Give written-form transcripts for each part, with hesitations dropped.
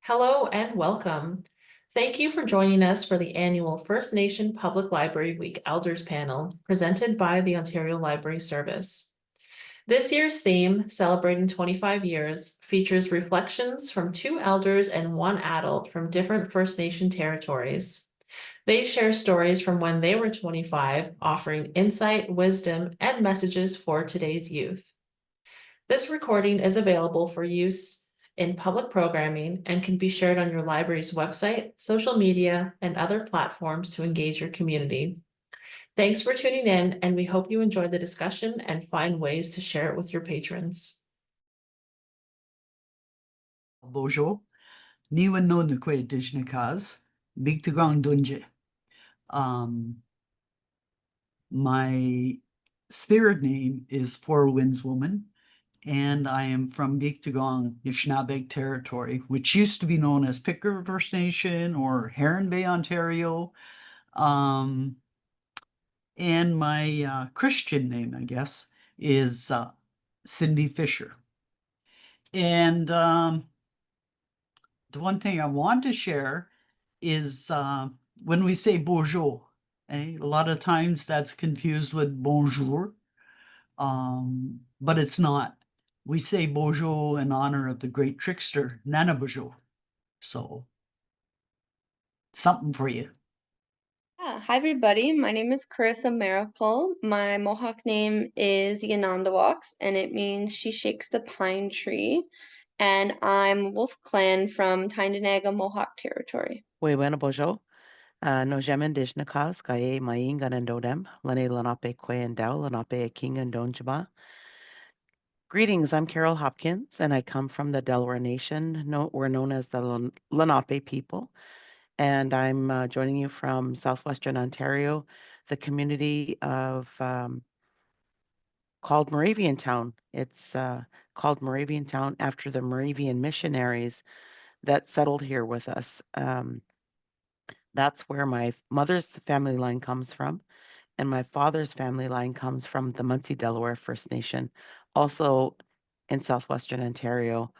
Hello and welcome. Thank you for joining us for the annual First Nation Public Library Week Elders Panel presented by the Ontario Library Service. This year's theme, Celebrating 25 Years, features reflections from 2 elders and 1 adult from different First Nation territories. They share stories from when they were 25, offering insight, wisdom, and messages for today's youth. This recording is available for use in public programming and can be shared on your library's website, social media, and other platforms to engage your community. Thanks for tuning in, and we hope you enjoy the discussion and find ways to share it with your patrons. Bonjour, Niwan no Nkwe Dijnakas, Biigtigong Dunje. My spirit name is Four Winds Woman, and I am from Biigtigong Nishnaabeg Territory, which used to be known as Picker First Nation or Heron Bay, Ontario. And my Christian name, I guess, is Cindy Fisher. And the one thing I want to share is when we say bonjour, a lot of times that's confused with bonjour, but it's not. We say bonjour in honor of the great trickster, Nana Bonjour. So, something for you. Hi everybody, my name is Karissa Maracle. My Mohawk name is Yehnentawaks, and it means she shakes the pine tree. And I'm Wolf Clan from Tyendinaga Mohawk Territory. Wewena Bojo, no Jemen Dijnakas, Gaye Maing and Dodem, Lene Lenape and Dow, Lenape King and Donjaba. Greetings, I'm Carol Hopkins, and I come from the Delaware Nation. We're known as the Lenape people, and I'm joining you from southwestern Ontario, the community of called Moraviantown. It's called Moraviantown after the Moravian missionaries that settled here with us. That's where my mother's family line comes from, and my father's family line comes from the Munsee Delaware First Nation, also in southwestern Ontario,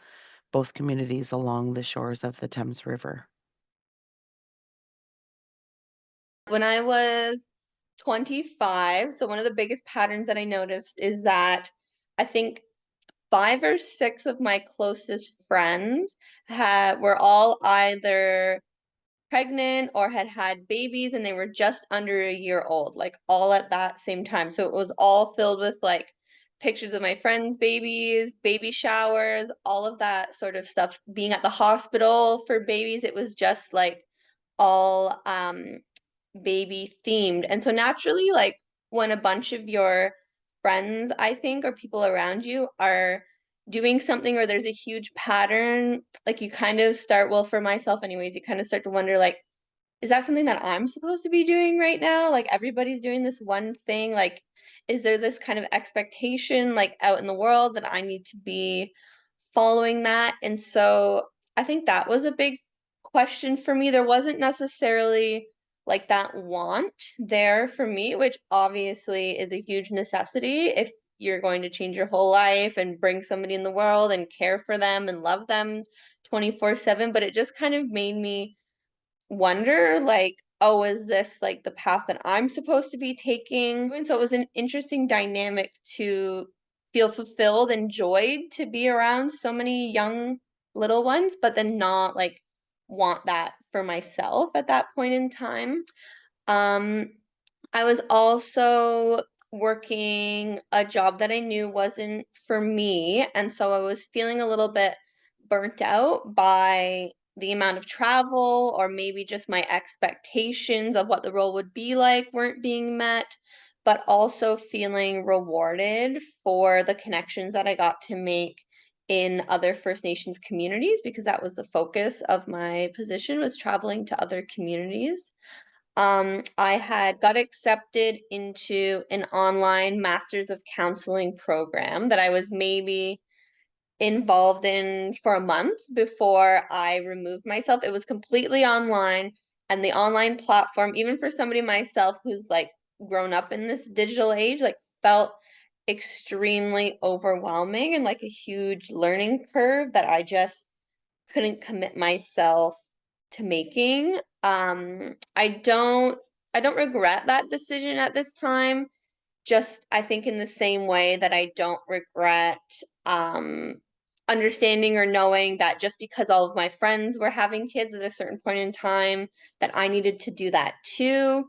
both communities along the shores of the Thames River. When I was 25, so one of the biggest patterns that I noticed is that I think 5 or 6 of my closest friends were all either pregnant or had babies, and they were just under a year old, like all at that same time. So it was all filled with like pictures of my friends' babies, baby showers, all of that sort of stuff. Being at the hospital for babies, it was just like all baby themed. And so naturally, like when a bunch of your friends, I think, or people around you are doing something, or there's a huge pattern, like you kind of start, well, for myself anyways, you kind of start to wonder, like, is that something that I'm supposed to be doing right now? Like everybody's doing this one thing. Like, is there this kind of expectation like out in the world that I need to be following that? And so I think that was a big question for me. There wasn't necessarily like that want there for me, which obviously is a huge necessity if you're going to change your whole life and bring somebody in the world and care for them and love them 24/7. But it just kind of made me wonder, like, oh, is this like the path that I'm supposed to be taking? And so it was an interesting dynamic to feel fulfilled and joyed to be around so many young little ones, but then not like want that for myself at that point in time. Um, I was also working a job that I knew wasn't for me, and so I was feeling a little bit burnt out by the amount of travel, or maybe just my expectations of what the role would be like weren't being met, but also feeling rewarded for the connections that I got to make in other First Nations communities, because that was the focus of my position, was traveling to other communities. I had got accepted into an online Masters of Counseling program that I was maybe involved in for a month before I removed myself. It was completely online, and the online platform, even for somebody myself who's like grown up in this digital age, like felt extremely overwhelming and like a huge learning curve that I just couldn't commit myself to making. I don't regret that decision at this time. Just I think in the same way that I don't regret understanding or knowing that just because all of my friends were having kids at a certain point in time, that I needed to do that too.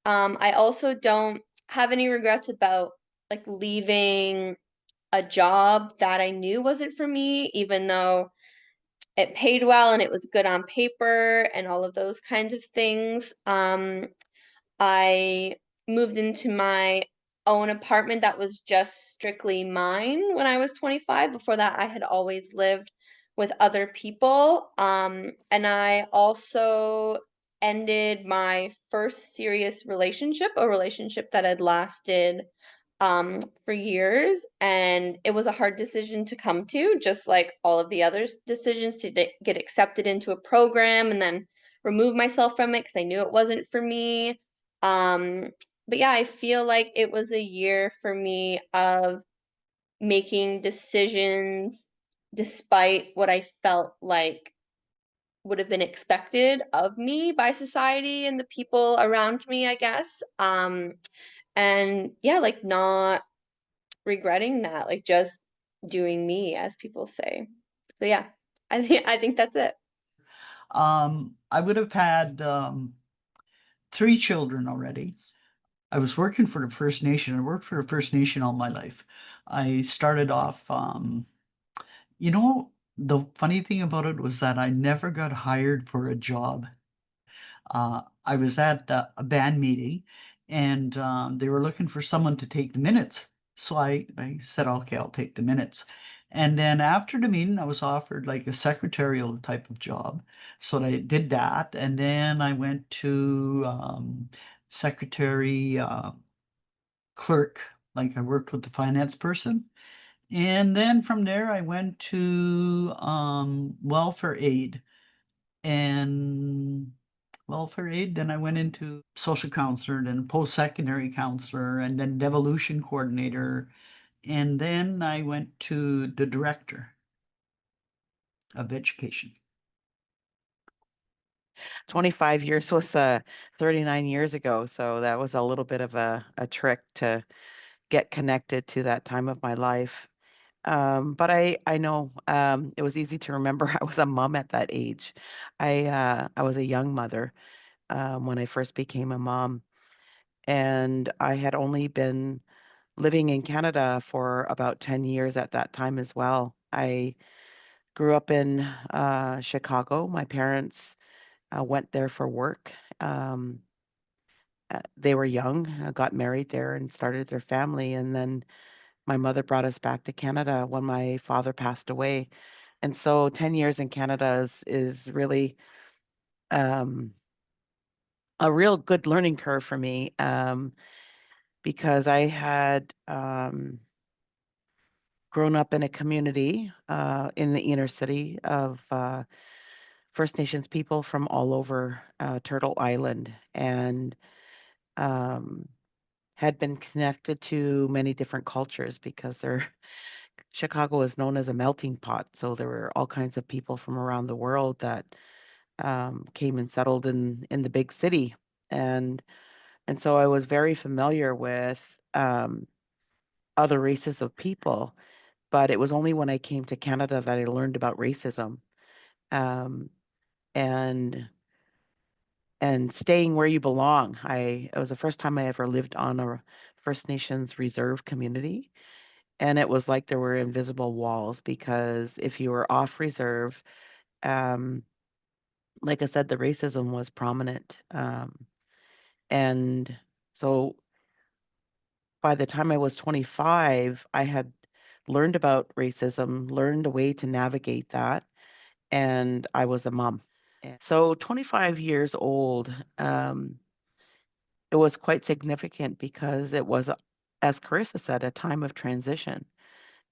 I also don't have any regrets about like leaving a job that I knew wasn't for me, even though it paid well and it was good on paper and all of those kinds of things. I moved into my own apartment that was just strictly mine when I was 25. Before that, I had always lived with other people. And I also ended my first serious relationship, a relationship that had lasted for years, and it was a hard decision to come to, just like all of the other decisions to get accepted into a program and then remove myself from it because I knew it wasn't for me. um but yeah, I feel like it was a year for me of making decisions despite what I felt like would have been expected of me by society and the people around me, I guess. And yeah, like not regretting that, like just doing me, as people say. So yeah, I think that's it. I would have had 3 children already. I was working for the First Nation. I worked for the First Nation all my life. I started off, the funny thing about it was that I never got hired for a job. I was at a band meeting and they were looking for someone to take the minutes. So I said, okay, I'll take the minutes. And then after the meeting, I was offered like a secretarial type of job. So I did that. And then I went to secretary, clerk, like I worked with the finance person. And then from there, I went to welfare aid and then I went into social counselor, then post-secondary counselor, and then devolution coordinator. And then I went to the director of education. 25 years was 39 years ago. So that was a little bit of a trick to get connected to that time of my life. But I know it was easy to remember I was a mom at that age. I was a young mother when I first became a mom, and I had only been living in Canada for about 10 years at that time as well. I grew up in Chicago. My parents went there for work. They were young, got married there, and started their family. And then my mother brought us back to Canada when my father passed away. And so 10 years in Canada is really um, a real good learning curve for me, because I had grown up in a community in the inner city of First Nations people from all over Turtle Island, and um, had been connected to many different cultures because Chicago is known as a melting pot. So there were all kinds of people from around the world that came and settled in the big city, and so I was very familiar with other races of people. But it was only when I came to Canada that I learned about racism, um, and staying where you belong. It was the first time I ever lived on a First Nations reserve community. And it was like there were invisible walls because if you were off reserve, um, like I said, the racism was prominent. And so by the time I was 25, I had learned about racism, learned a way to navigate that, and I was a mom. So 25 years old, it was quite significant because it was, as Karissa said, a time of transition.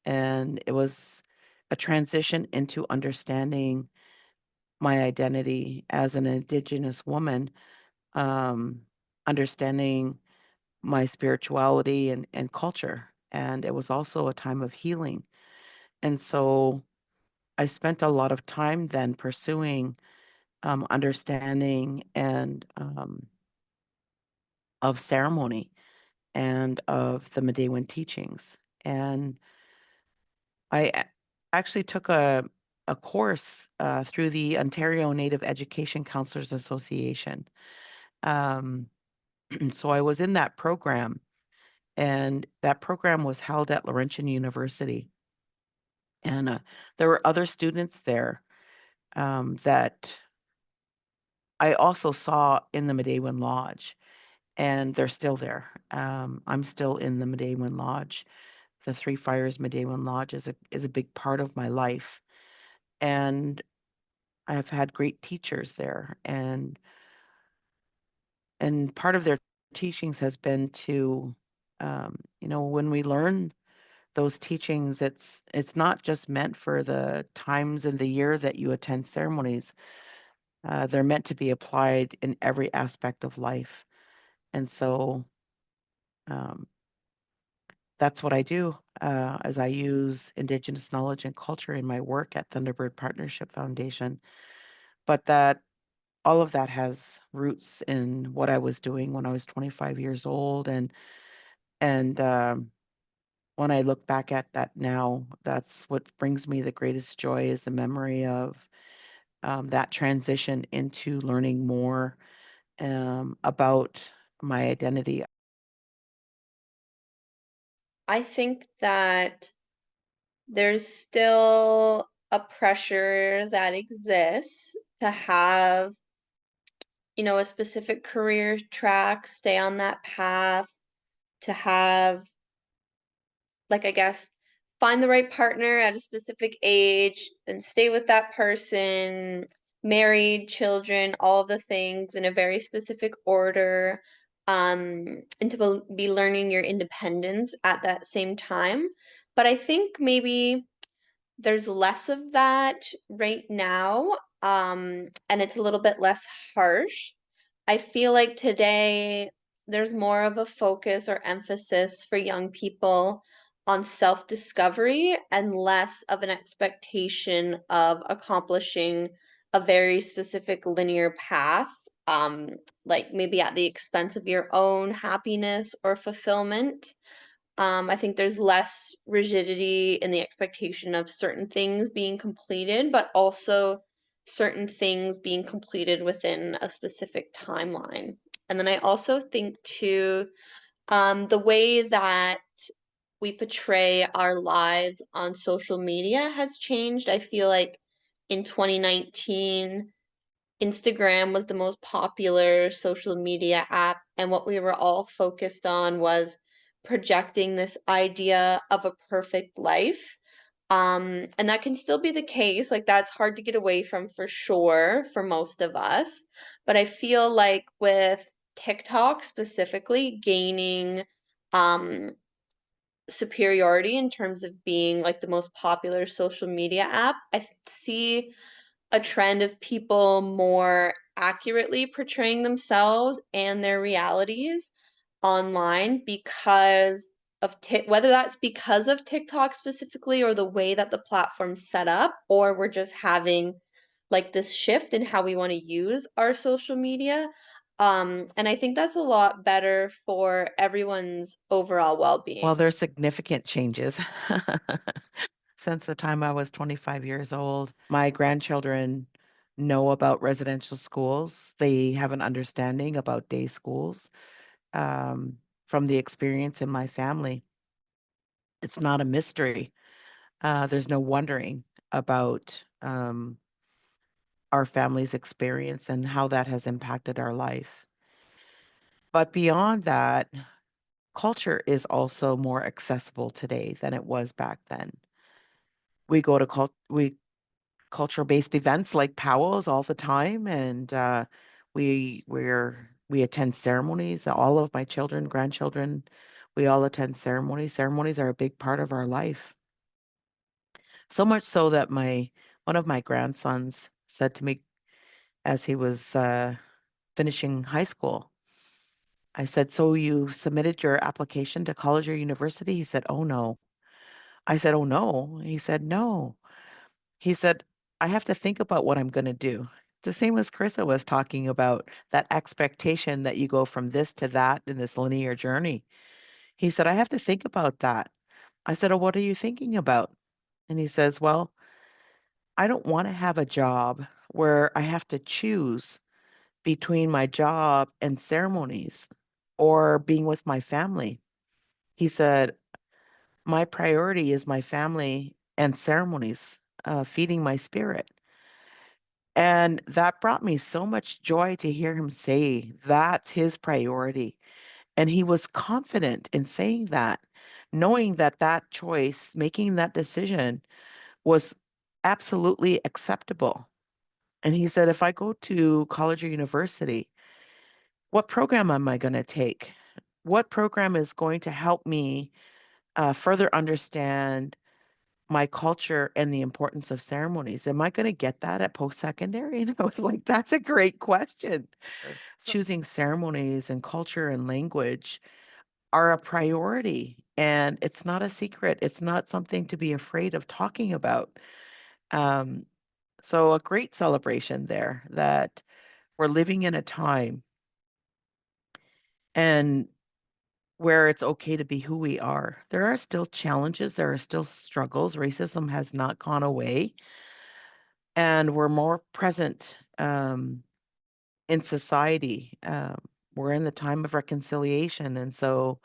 And it was a transition into understanding my identity as an Indigenous woman, um, understanding my spirituality and culture. And it was also a time of healing. And so I spent a lot of time then pursuing understanding and of ceremony and of the Medewan teachings. And actually took a course through the Ontario Native Education Counselors Association. So I was in that program, and that program was held at Laurentian University. And there were other students there that I also saw in the Medewan Lodge, and they're still there. I'm still in the Medewan Lodge. The Three Fires Medewan Lodge is a big part of my life, and I've had great teachers there, and part of their teachings has been to, when we learn those teachings, it's not just meant for the times in the year that you attend ceremonies. They're meant to be applied in every aspect of life. And so that's what I do as I use Indigenous knowledge and culture in my work at Thunderbird Partnership Foundation. But all of that has roots in what I was doing when I was 25 years old. And when I look back at that now, that's what brings me the greatest joy, is the memory of that transition into learning more about my identity. I think that there's still a pressure that exists to have, a specific career track, stay on that path, to have, like, I guess, find the right partner at a specific age, then stay with that person, married, children, all the things in a very specific order, and to be learning your independence at that same time. But I think maybe there's less of that right now, and it's a little bit less harsh. I feel like today there's more of a focus or emphasis for young people on self-discovery and less of an expectation of accomplishing a very specific linear path, um, like maybe at the expense of your own happiness or fulfillment. I think there's less rigidity in the expectation of certain things being completed, but also certain things being completed within a specific timeline. And then I also think too, the way that we portray our lives on social media has changed. I feel like in 2019, Instagram was the most popular social media app, and what we were all focused on was projecting this idea of a perfect life. And that can still be the case. Like, that's hard to get away from for sure for most of us. But I feel like with TikTok specifically gaining um superiority in terms of being like the most popular social media app, I see a trend of people more accurately portraying themselves and their realities online because of whether that's because of TikTok specifically or the way that the platform's set up, or we're just having like this shift in how we want to use our social media. And I think that's a lot better for everyone's overall well-being. Well, there's significant changes since the time I was 25 years old. My grandchildren know about residential schools. They have an understanding about day schools from the experience in my family. It's not a mystery. There's no wondering about our family's experience and how that has impacted our life. But beyond that, culture is also more accessible today than it was back then. We go to cultural-based events like powwows all the time, and we attend ceremonies. All of my children, grandchildren, we all attend ceremonies. Ceremonies are a big part of our life. So much so that one of my grandsons said to me as he was finishing high school, I said, "So you submitted your application to college or university?" He said, "Oh no." I said, "Oh no." He said, "No." he said, I have to think about what I'm going to do. The same as Karissa was talking about, that expectation that you go from this to that in this linear journey. He said, I have to think about that. I said, oh, what are you thinking about? And he says, well, I don't want to have a job where I have to choose between my job and ceremonies or being with my family. He said, my priority is my family and ceremonies, feeding my spirit. And that brought me so much joy to hear him say that's his priority. And he was confident in saying that, knowing that that choice, making that decision was absolutely acceptable. And he said, if I go to college or university, what program am I going to take? What program is going to help me further understand my culture and the importance of ceremonies? Am I going to get that at post-secondary? And I was like, that's a great question. Choosing ceremonies and culture and language are a priority, and it's not a secret. It's not something to be afraid of talking about. Um, so a great celebration there that we're living in a time and where it's okay to be who we are. There are still challenges, there are still struggles. Racism has not gone away, and we're more present in society. We're in the time of reconciliation, and so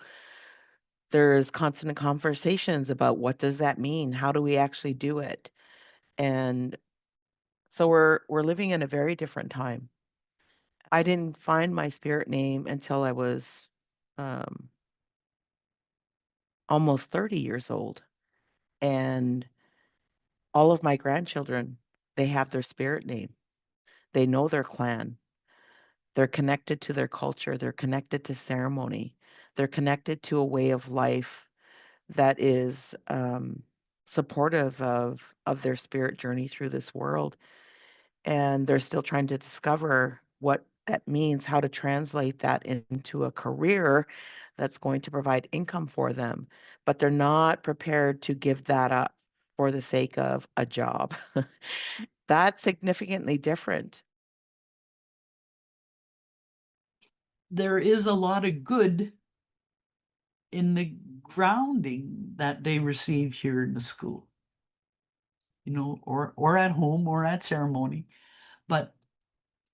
there's constant conversations about what does that mean? How do we actually do it? And so we're living in a very different time. I didn't find my spirit name until I was um, almost 30 years old. And all of my grandchildren, they have their spirit name. They know their clan. They're connected to their culture. They're connected to ceremony. They're connected to a way of life that is supportive of their spirit journey through this world. And they're still trying to discover what that means, how to translate that into a career that's going to provide income for them. But they're not prepared to give that up for the sake of a job. That's significantly different. There is a lot of good in the grounding that they receive here in the school, or at home or at ceremony, but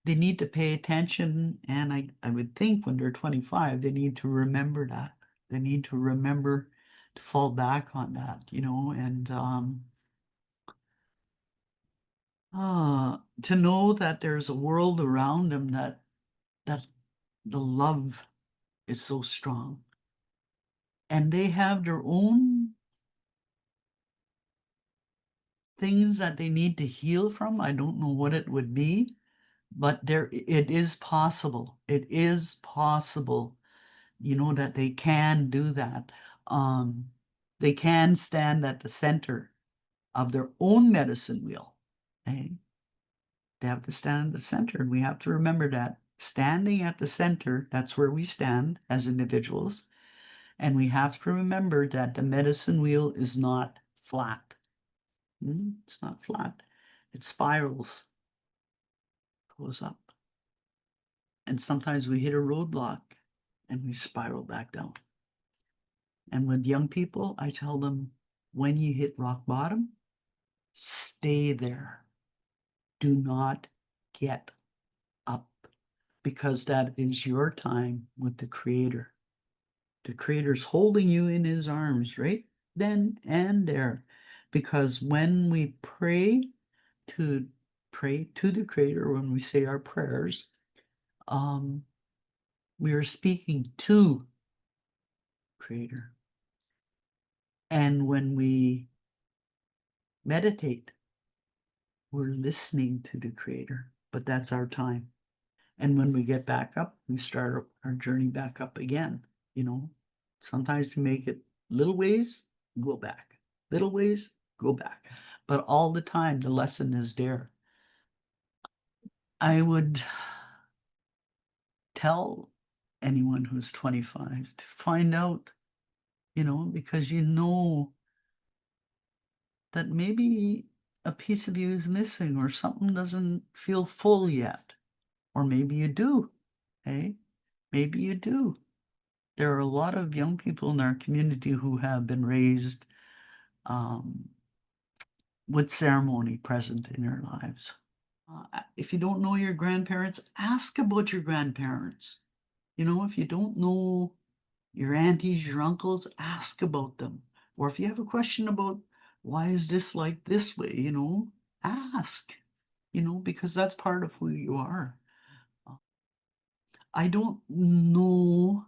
they need to pay attention. And I would think when they're 25, they need to remember that. They need to remember to fall back on that, and to know that there's a world around them that the love is so strong. And they have their own things that they need to heal from. I don't know what it would be, but it is possible. It is possible, that they can do that. They can stand at the center of their own medicine wheel. Okay? They have to stand at the center, and we have to remember that standing at the center, that's where we stand as individuals. And we have to remember that the medicine wheel is not flat. It's not flat. It spirals, goes up. And sometimes we hit a roadblock and we spiral back down. And with young people, I tell them, when you hit rock bottom, stay there. Do not get up, because that is your time with the Creator. The Creator's holding you in His arms right then and there. Because when we pray to the Creator, when we say our prayers, we are speaking to Creator. And when we meditate, we're listening to the Creator, but that's our time. And when we get back up, we start our journey back up again. Sometimes we make it little ways, go back, little ways, go back. But all the time, the lesson is there. I would tell anyone who's 25 to find out, because that maybe a piece of you is missing or something doesn't feel full yet. Or maybe you do, hey? Maybe you do. There are a lot of young people in our community who have been raised with ceremony present in their lives. If you don't know your grandparents, ask about your grandparents. You know, if you don't know your aunties, your uncles, ask about them. Or if you have a question about why is this like this way, you know, ask, you know, because that's part of who you are. I don't know,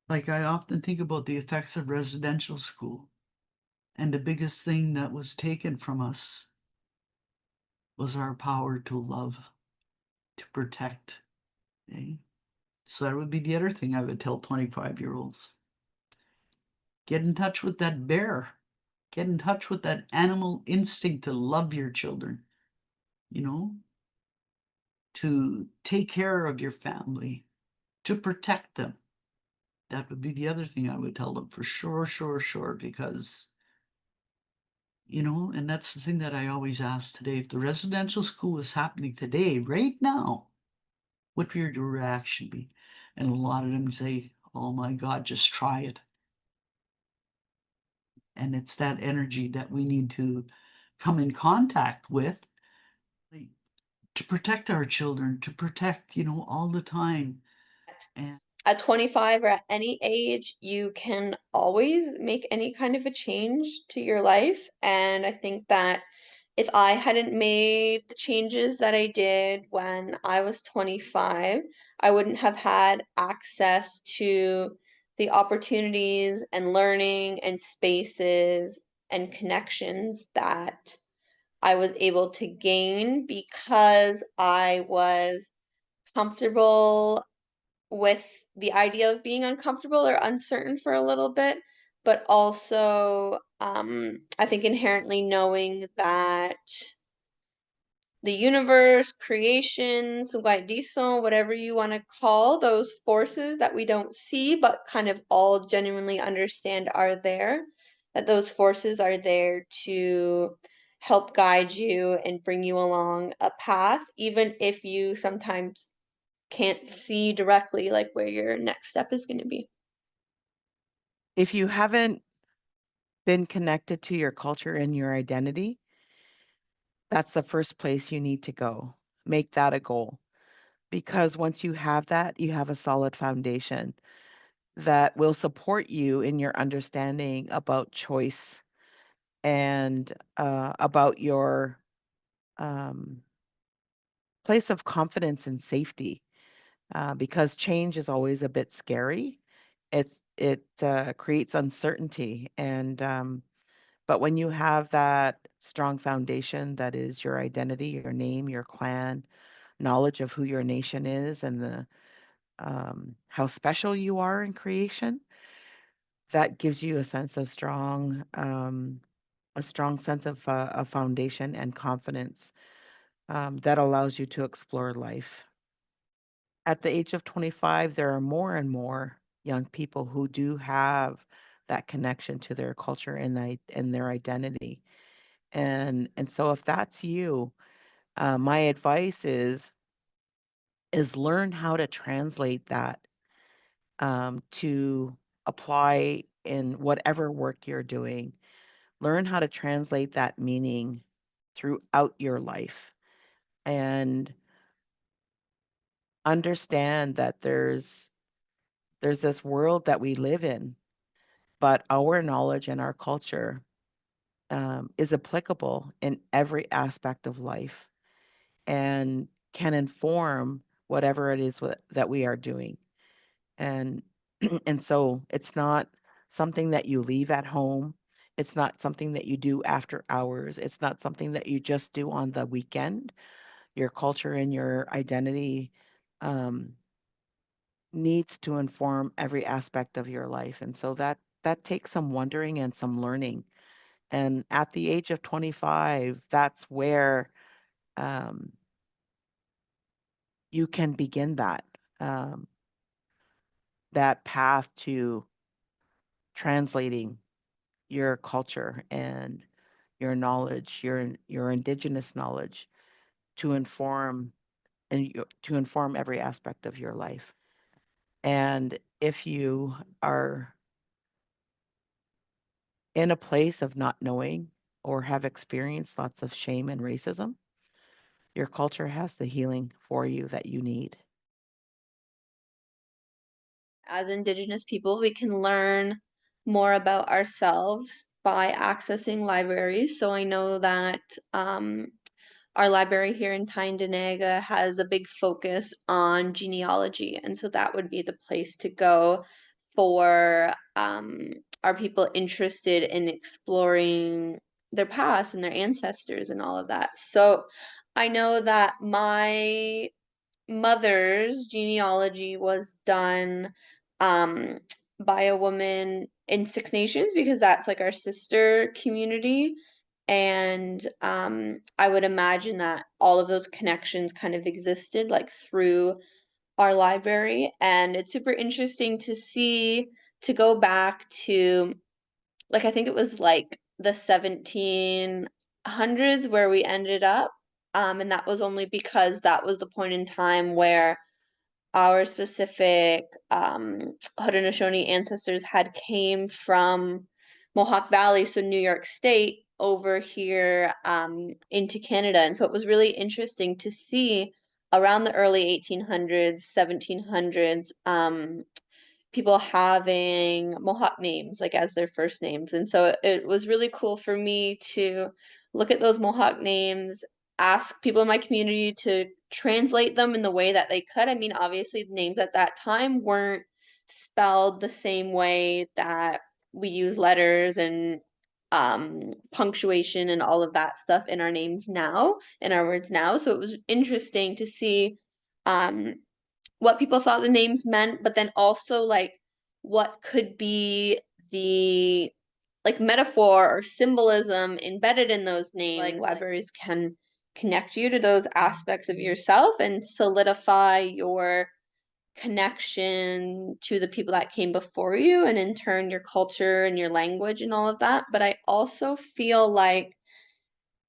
like I often think about the effects of residential school. And the biggest thing that was taken from us was our power to love, to protect. Okay? So that would be the other thing I would tell 25-year-olds. Get in touch with that bear. Get in touch with that animal instinct to love your children, you know, to take care of your family, to protect them. That would be the other thing I would tell them for sure, because, you know, and that's the thing that I always ask today. If the residential school is happening today, right now, what would your reaction be? And a lot of them say, oh my God, just try it. And it's that energy that we need to come in contact with to protect our children, to protect, you know, all the time. And At 25 or at any age, you can always make any kind of a change to your life. And I think that if I hadn't made the changes that I did when I was 25, I wouldn't have had access to the opportunities and learning and spaces and connections that I was able to gain because I was comfortable with the idea of being uncomfortable or uncertain for a little bit, but also I think inherently knowing that the universe, creation, Sugaidison, whatever you want to call those forces that we don't see but kind of all genuinely understand are there, that those forces are there to help guide you and bring you along a path, even if you sometimes can't see directly like where your next step is going to be. If you haven't been connected to your culture and your identity, that's the first place you need to go. Make that a goal. Because once you have that, you have a solid foundation that will support you in your understanding about choice and about your um, place of confidence and safety. Because change is always a bit scary. It creates uncertainty, and but when you have that strong foundation that is your identity, your name, your clan, knowledge of who your nation is, and the how special you are in creation, that gives you a sense of a strong sense of a foundation and confidence that allows you to explore life. At the age of 25, there are more and more young people who do have that connection to their culture and their identity. And so if that's you, my advice is learn how to translate that to apply in whatever work you're doing. Learn how to translate that meaning throughout your life and understand that there's this world that we live in, but our knowledge and our culture is applicable in every aspect of life and can inform whatever it is that we are doing. And and so it's not something that you leave at home. It's not something that you do after hours. It's not something that you just do on the weekend. Your culture and your identity um, needs to inform every aspect of your life. And so that takes some wondering and some learning. And at the age of 25, that's where um, you can begin um, that path to translating your culture and your knowledge, your indigenous knowledge, to inform to inform every aspect of your life. And if you are in a place of not knowing or have experienced lots of shame and racism, your culture has the healing for you that you need. As Indigenous people, we can learn more about ourselves by accessing libraries. So I know that our library here in Tyendinaga has a big focus on genealogy, and so that would be the place to go for our people interested in exploring their past and their ancestors and all of that. So I know that my mother's genealogy was done um by a woman in Six Nations, because that's like our sister community. And I would imagine that all of those connections kind of existed like through our library, and it's super interesting to see, to go back to, like, I think it was like the 1700s where we ended up. And that was only because that was the point in time where our specific Haudenosaunee ancestors had came from Mohawk Valley, so New York State, over here into Canada. And so it was really interesting to see around the early 1800s, 1700s, people having Mohawk names like as their first names. And so it was really cool for me to look at those Mohawk names, ask people in my community to translate them in the way that they could. I mean, obviously the names at that time weren't spelled the same way that we use letters and punctuation and all of that stuff in our names now, in our words now. So it was interesting to see what people thought the names meant, but then also like what could be the like metaphor or symbolism embedded in those names. Like libraries can connect you to those aspects of yourself and solidify your connection to the people that came before you, and in turn your culture and your language and all of that. But I also feel like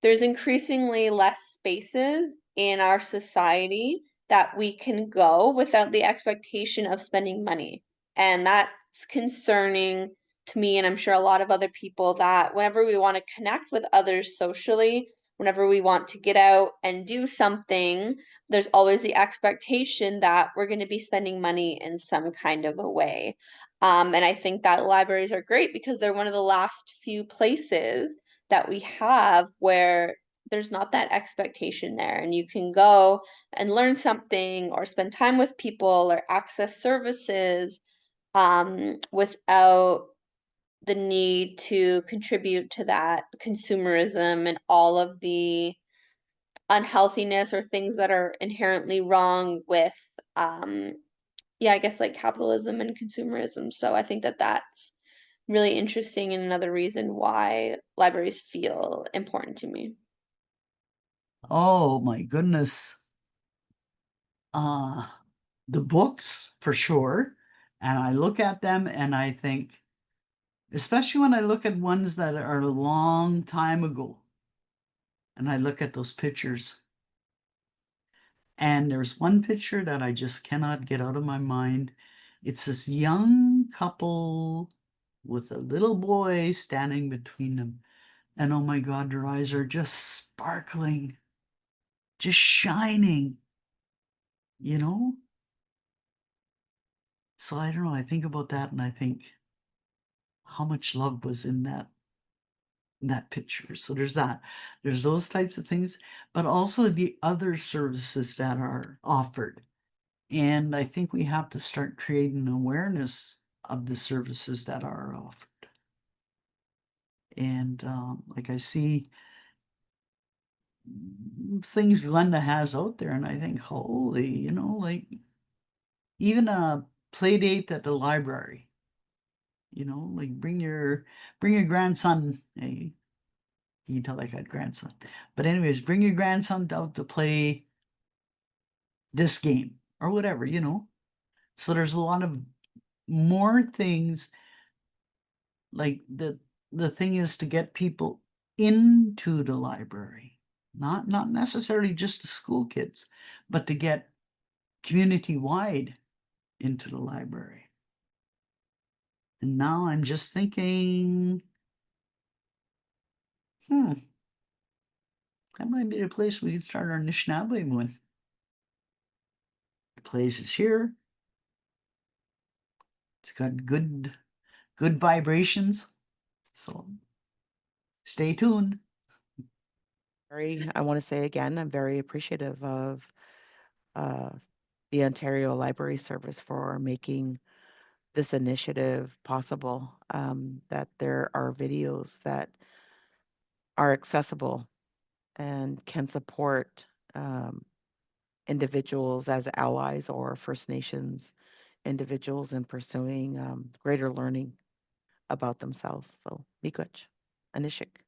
there's increasingly less spaces in our society that we can go without the expectation of spending money. And that's concerning to me, and I'm sure a lot of other people, that whenever we want to connect with others socially, whenever we want to get out and do something, there's always the expectation that we're going to be spending money in some kind of a way. And I think that libraries are great because they're one of the last few places that we have where there's not that expectation there, and you can go and learn something or spend time with people or access services without the need to contribute to that consumerism and all of the unhealthiness or things that are inherently wrong with yeah, I guess like capitalism and consumerism. So I think that that's really interesting and another reason why libraries feel important to me. Oh my goodness. Uh, the books for sure. And I look at them and I think, especially when I look at ones that are a long time ago, and I look at those pictures. And there's one picture that I just cannot get out of my mind. It's this young couple with a little boy standing between them. And oh my God, their eyes are just sparkling, just shining, you know? So I don't know, I think about that and I think how much love was in that picture. So there's that. There's those types of things, but also the other services that are offered. And I think we have to start creating awareness of the services that are offered. And like I see things Glenda has out there, and I think, holy, like even a play date at the library. Like bring your grandson. Hey, you can tell I got grandson. But anyways, bring your grandson out to play this game or whatever. So there's a lot of more things. Like the thing is to get people into the library, not necessarily just the school kids, but to get community-wide into the library. And now I'm just thinking, that might be the place we could start our Nishnaabeg one. The place is here. It's got good vibrations. So stay tuned. I want to say again, I'm very appreciative of the Ontario Library Service for making this initiative possible, that there are videos that are accessible and can support individuals as allies or First Nations individuals in pursuing greater learning about themselves. So, miigwech, anishik.